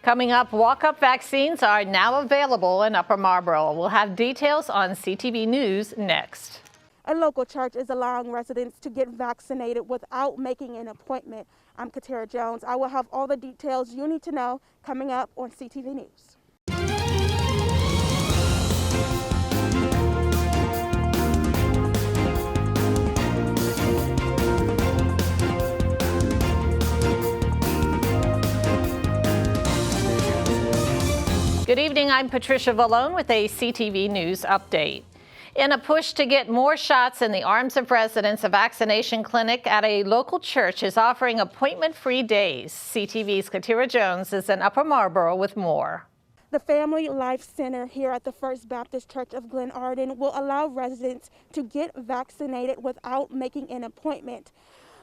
Coming up, walk-up vaccines are now available in Upper Marlboro. We'll have details on CTV News next. A local church is allowing residents to get vaccinated without making an appointment. I'm Katara Jones. I will have all the details you need to know coming up on CTV News. Good evening, I'm Patricia Vallone with a CTV News update. In a push to get more shots in the arms of residents, a vaccination clinic at a local church is offering appointment-free days. CTV's Katara Jones is in Upper Marlboro with more. The Family Life Center here at the First Baptist Church of Glen Arden will allow residents to get vaccinated without making an appointment.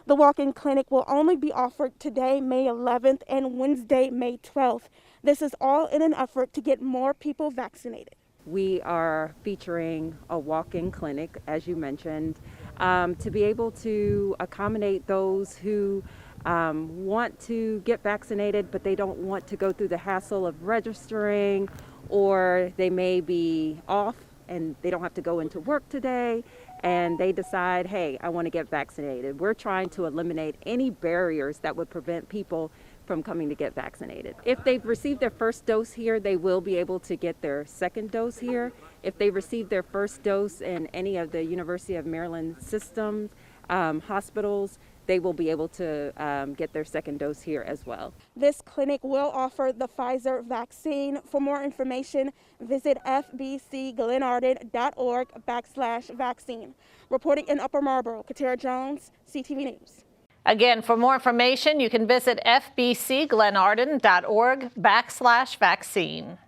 The walk-in clinic will only be offered today, May 11th, and Wednesday, May 12th. This is all in an effort to get more people vaccinated. We are featuring a walk-in clinic, as you mentioned, to be able to accommodate those who want to get vaccinated, but they don't want to go through the hassle of registering, or they may be off and they don't have to go into work today, and they decide, hey, I want to get vaccinated. We're trying to eliminate any barriers that would prevent people from coming to get vaccinated. If they've received their first dose here, they will be able to get their second dose here. If they received their first dose in any of the University of Maryland systems, hospitals, they will be able to get their second dose here as well. This clinic will offer the Pfizer vaccine. For more information, visit fbcglenarden.org/vaccine. Reporting in Upper Marlboro, Katara Jones, CTV News. Again, for more information, you can visit fbcglenarden.org/vaccine.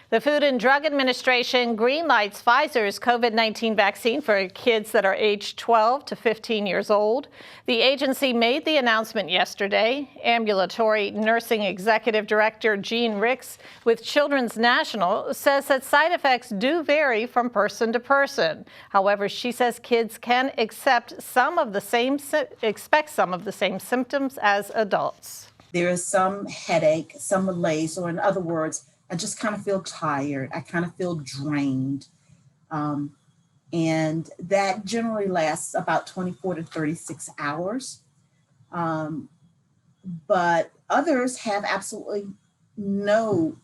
The Food and Drug Administration greenlights Pfizer's COVID-19 vaccine for kids that are aged 12 to 15 years old. The agency made the announcement yesterday. Ambulatory Nursing Executive Director Jean Ricks with Children's National says that side effects do vary from person to person. However, she says kids can expect some of the same symptoms as adults. There is some headache, some malaise, or in other words, I just kind of feel tired. I kind of feel drained. And that generally lasts about 24 to 36 hours. But others have absolutely no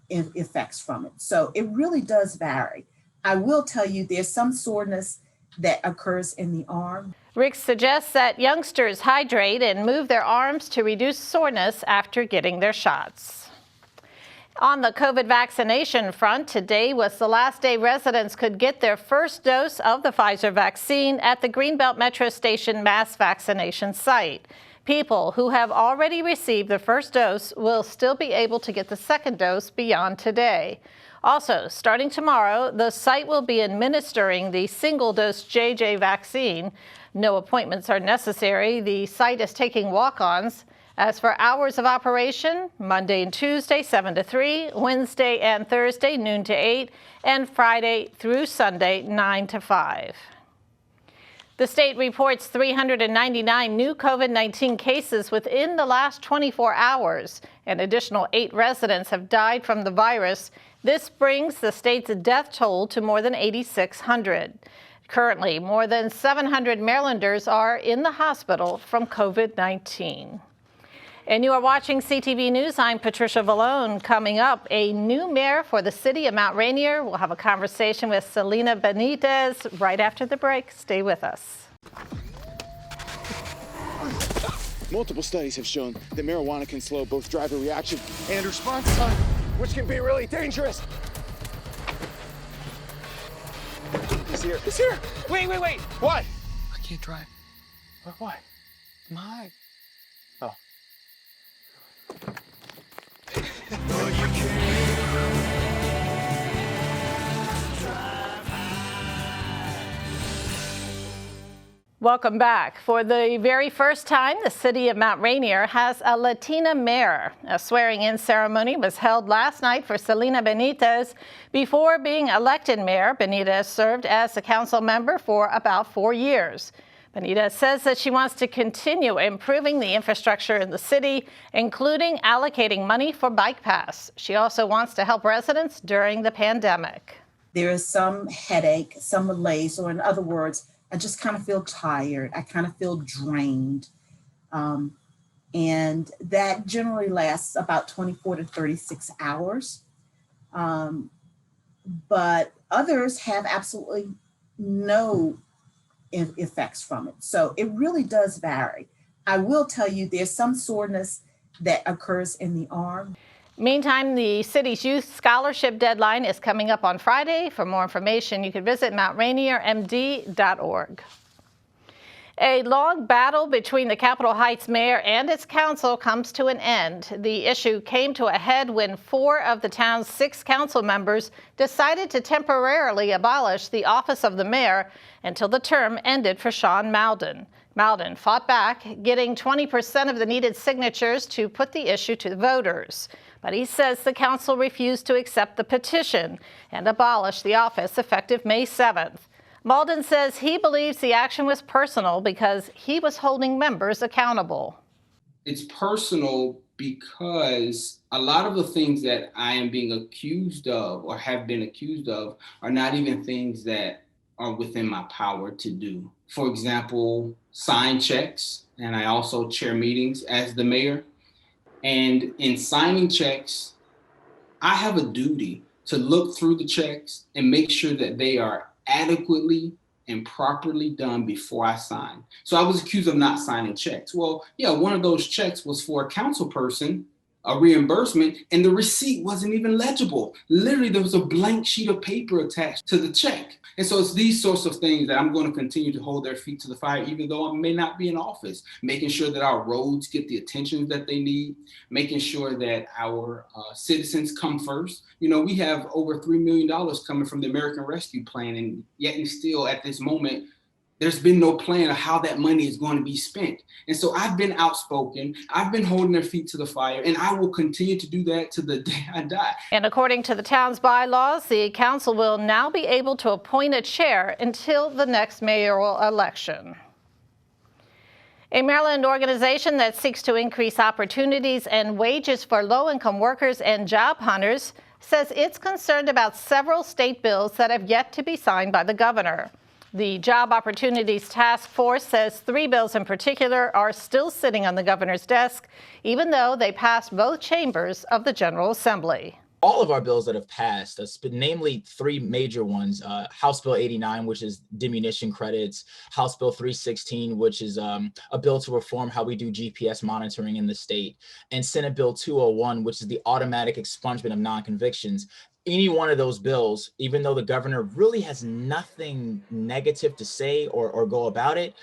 effects from it. So it really does vary. I will tell you there's some soreness that occurs in the arm. Rick suggests that youngsters hydrate and move their arms to reduce soreness after getting their shots. On the COVID vaccination front, today was the last day residents could get their first dose of the Pfizer vaccine at the Greenbelt Metro Station mass vaccination site. People who have already received the first dose will still be able to get the second dose beyond today. Also, starting tomorrow, the site will be administering the single-dose JJ vaccine. No appointments are necessary. The site is taking walk-ons. As for hours of operation, Monday and Tuesday, 7 to 3, Wednesday and Thursday, noon to 8, and Friday through Sunday, 9 to 5. The state reports 399 new COVID-19 cases within the last 24 hours. An additional 8 residents have died from the virus. This brings the state's death toll to more than 8,600. Currently, more than 700 Marylanders are in the hospital from COVID-19. And you are watching CTV News. I'm Patricia Vallone. Coming up, a new mayor for the city of Mount Rainier. We'll have a conversation with Selena Benitez right after the break. Stay with us. Multiple studies have shown that marijuana can slow both driver reaction and response time, which can be really dangerous. He's here. He's here. Wait. What? I can't drive. Why? My. Oh. Welcome back. For the very first time, the city of Mount Rainier has a Latina mayor. A swearing-in ceremony was held last night for Selena Benitez. Before being elected mayor, Benitez served as a council member for about 4 years. Benitez says that she wants to continue improving the infrastructure in the city, including allocating money for bike paths. She also wants to help residents during the pandemic. There is some headache, some malaise, or in other words, I just kind of feel tired. I kind of feel drained. And that generally lasts about 24 to 36 hours. But others have absolutely no effects from it. So it really does vary. I will tell you there's some soreness that occurs in the arm. Meantime, the city's youth scholarship deadline is coming up on Friday. For more information, you can visit mountrainiermd.org. A long battle between the Capitol Heights mayor and its council comes to an end. The issue came to a head when 4 of the town's 6 council members decided to temporarily abolish the office of the mayor until the term ended for Sean Malden. Malden fought back, getting 20% of the needed signatures to put the issue to the voters. But he says the council refused to accept the petition and abolish the office effective May 7th. Malden says he believes the action was personal because he was holding members accountable. It's personal because a lot of the things that I am being accused of or have been accused of are not even things that are within my power to do. For example, sign checks, and I also chair meetings as the mayor. And in signing checks, I have a duty to look through the checks and make sure that they are adequately and properly done before I sign. So I was accused of not signing checks. Well, yeah, one of those checks was for a council person, a reimbursement, and the receipt wasn't even legible. Literally, there was a blank sheet of paper attached to the check. And so it's these sorts of things that I'm going to continue to hold their feet to the fire, even though I may not be in office, making sure that our roads get the attention that they need, making sure that our citizens come first. You know, we have over $3 million coming from the American Rescue Plan, and yet and still at this moment, there's been no plan of how that money is going to be spent. And so I've been outspoken, I've been holding their feet to the fire, and I will continue to do that to the day I die. And according to the town's bylaws, the council will now be able to appoint a chair until the next mayoral election. A Maryland organization that seeks to increase opportunities and wages for low-income workers and job hunters says it's concerned about several state bills that have yet to be signed by the governor. The Job Opportunities Task Force says 3 bills in particular are still sitting on the governor's desk, even though they passed both chambers of the General Assembly. All of our bills that have passed, namely 3 major ones, House Bill 89, which is diminution credits, House Bill 316, which is a bill to reform how we do GPS monitoring in the state, and Senate Bill 201, which is the automatic expungement of non-convictions. Any one of those bills, even though the governor really has nothing negative to say or go about it,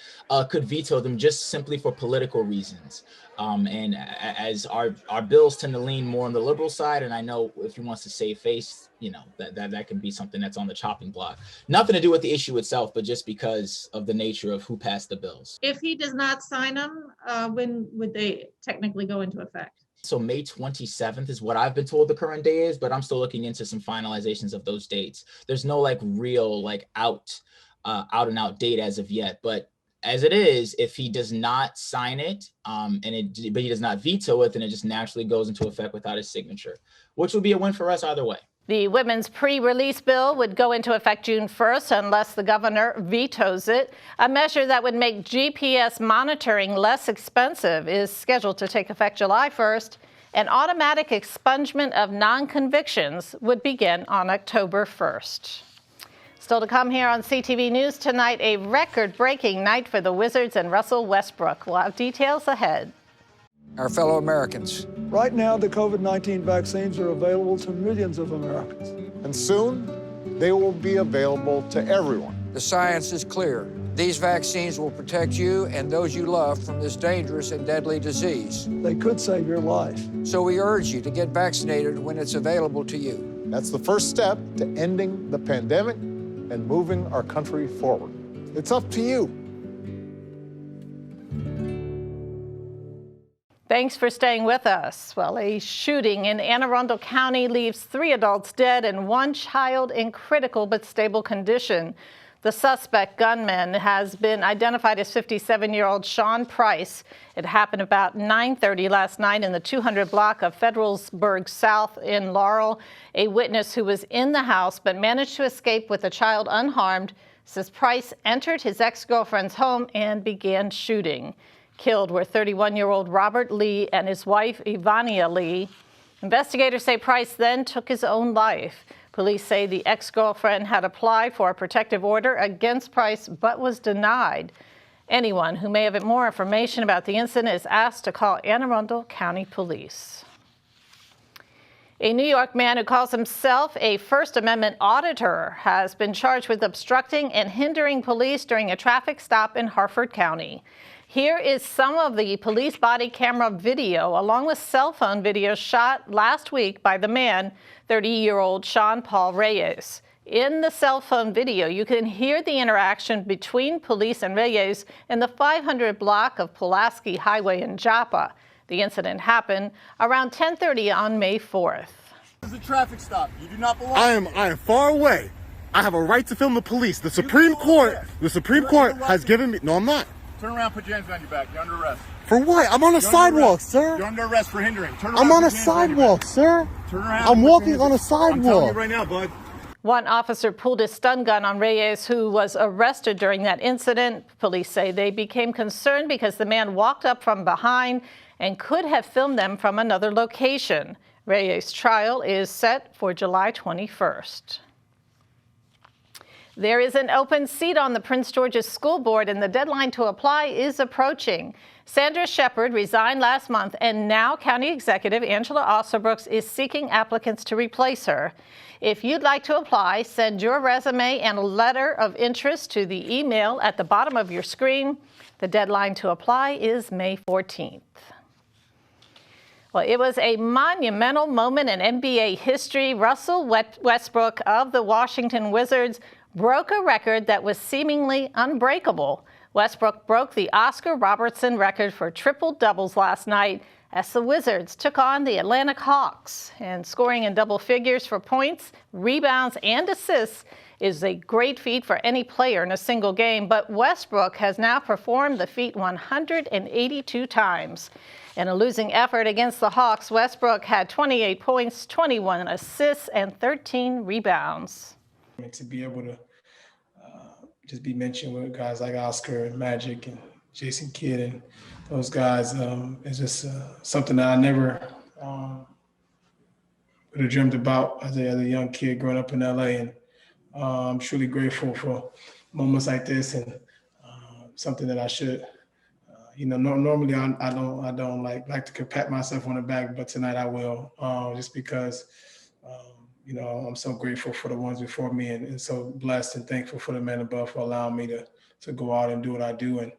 could veto them just simply for political reasons. And as our bills tend to lean more on the liberal side, and I know if he wants to save face, you know, that can be something that's on the chopping block. Nothing to do with the issue itself, but just because of the nature of who passed the bills. If he does not sign them, when would they technically go into effect? So May 27th is what I've been told the current day is, but I'm still looking into some finalizations of those dates. There's no real out and out date as of yet, but as it is, if he does not sign it, but he does not veto it, then it just naturally goes into effect without his signature, which would be a win for us either way. The women's pre-release bill would go into effect June 1st unless the governor vetoes it. A measure that would make GPS monitoring less expensive is scheduled to take effect July 1st. An automatic expungement of non-convictions would begin on October 1st. Still to come here on CTV News tonight, a record-breaking night for the Wizards and Russell Westbrook. We'll have details ahead. Our fellow Americans. Right now, the COVID-19 vaccines are available to millions of Americans. And soon, they will be available to everyone. The science is clear. These vaccines will protect you and those you love from this dangerous and deadly disease. They could save your life. So we urge you to get vaccinated when it's available to you. That's the first step to ending the pandemic and moving our country forward. It's up to you. Thanks for staying with us. Well, a shooting in Anne Arundel County leaves 3 adults dead and 1 child in critical but stable condition. The suspect gunman has been identified as 57-year-old Sean Price. It happened about 9:30 last night in the 200 block of Federalsburg South in Laurel. A witness who was in the house but managed to escape with the child unharmed says Price entered his ex-girlfriend's home and began shooting. Killed were 31-year-old Robert Lee and his wife, Ivania Lee. Investigators say Price then took his own life. Police say the ex-girlfriend had applied for a protective order against Price but was denied. Anyone who may have more information about the incident is asked to call Anne Arundel County Police. A New York man who calls himself a First Amendment auditor has been charged with obstructing and hindering police during a traffic stop in Harford County. Here is some of the police body camera video, along with cell phone video shot last week by the man, 30-year-old Sean Paul Reyes. In the cell phone video, you can hear the interaction between police and Reyes in the 500 block of Pulaski Highway in Joppa. The incident happened around 10:30 on May 4th. This is a traffic stop. You do not belong. I am far away. I have a right to film the police. The Supreme Court has given me. No, I'm not. Turn around, put your hands behind your back. You're under arrest. For what? I'm on a sidewalk, sir. You're under arrest for hindering. Turn around. I'm on a sidewalk, sir. Turn around. I'm walking on a sidewalk. I'm telling you right now, bud. One officer pulled his stun gun on Reyes, who was arrested during that incident. Police say they became concerned because the man walked up from behind and could have filmed them from another location. Reyes' trial is set for July 21st. There is an open seat on the Prince George's School Board, and the deadline to apply is approaching. Sandra Shepard resigned last month, and now County Executive Angela Alsobrooks is seeking applicants to replace her. If you'd like to apply, send your resume and a letter of interest to the email at the bottom of your screen. The deadline to apply is May 14th. Well, it was a monumental moment in NBA history. Russell Westbrook of the Washington Wizards broke a record that was seemingly unbreakable. Westbrook broke the Oscar Robertson record for triple doubles last night as the Wizards took on the Atlanta Hawks. And scoring in double figures for points, rebounds, and assists is a great feat for any player in a single game. But Westbrook has now performed the feat 182 times. In a losing effort against the Hawks, Westbrook had 28 points, 21 assists, and 13 rebounds. To be able to just be mentioned with guys like Oscar and Magic and Jason Kidd and those guys is just something that I never would have dreamed about as a young kid growing up in LA. And I'm truly grateful for moments like this and something that I should. Normally I don't like to pat myself on the back, but tonight I will, just because I'm so grateful for the ones before me and so blessed and thankful for the man above for allowing me to go out and do what I do. And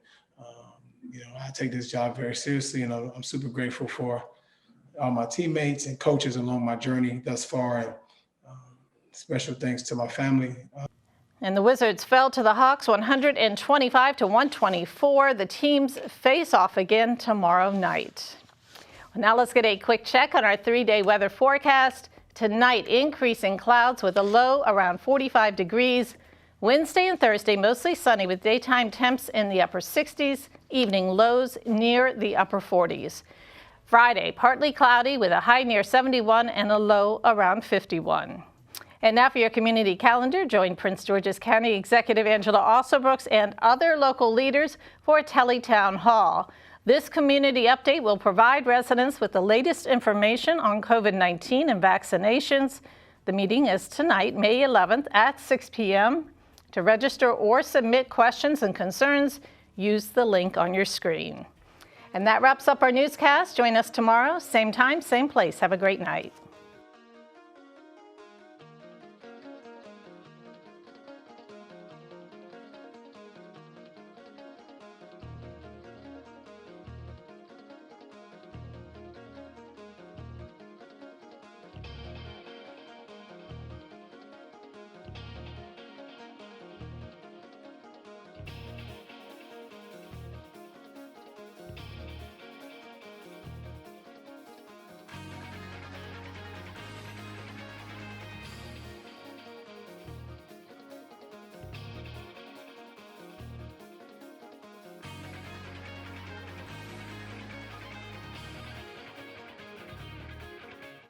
I take this job very seriously, and I'm super grateful for all my teammates and coaches along my journey thus far. And special thanks to my family. And the Wizards fell to the Hawks 125-124. The teams face off again tomorrow night. Well, now let's get a quick check on our 3-day weather forecast. Tonight, increasing clouds with a low around 45 degrees. Wednesday and Thursday, mostly sunny with daytime temps in the upper 60s, evening lows near the upper 40s. Friday, partly cloudy with a high near 71 and a low around 51. And now for your community calendar, join Prince George's County Executive Angela Alsobrooks and other local leaders for a Teletown Hall. This community update will provide residents with the latest information on COVID-19 and vaccinations. The meeting is tonight, May 11th at 6 p.m. To register or submit questions and concerns, use the link on your screen. And that wraps up our newscast. Join us tomorrow, same time, same place. Have a great night.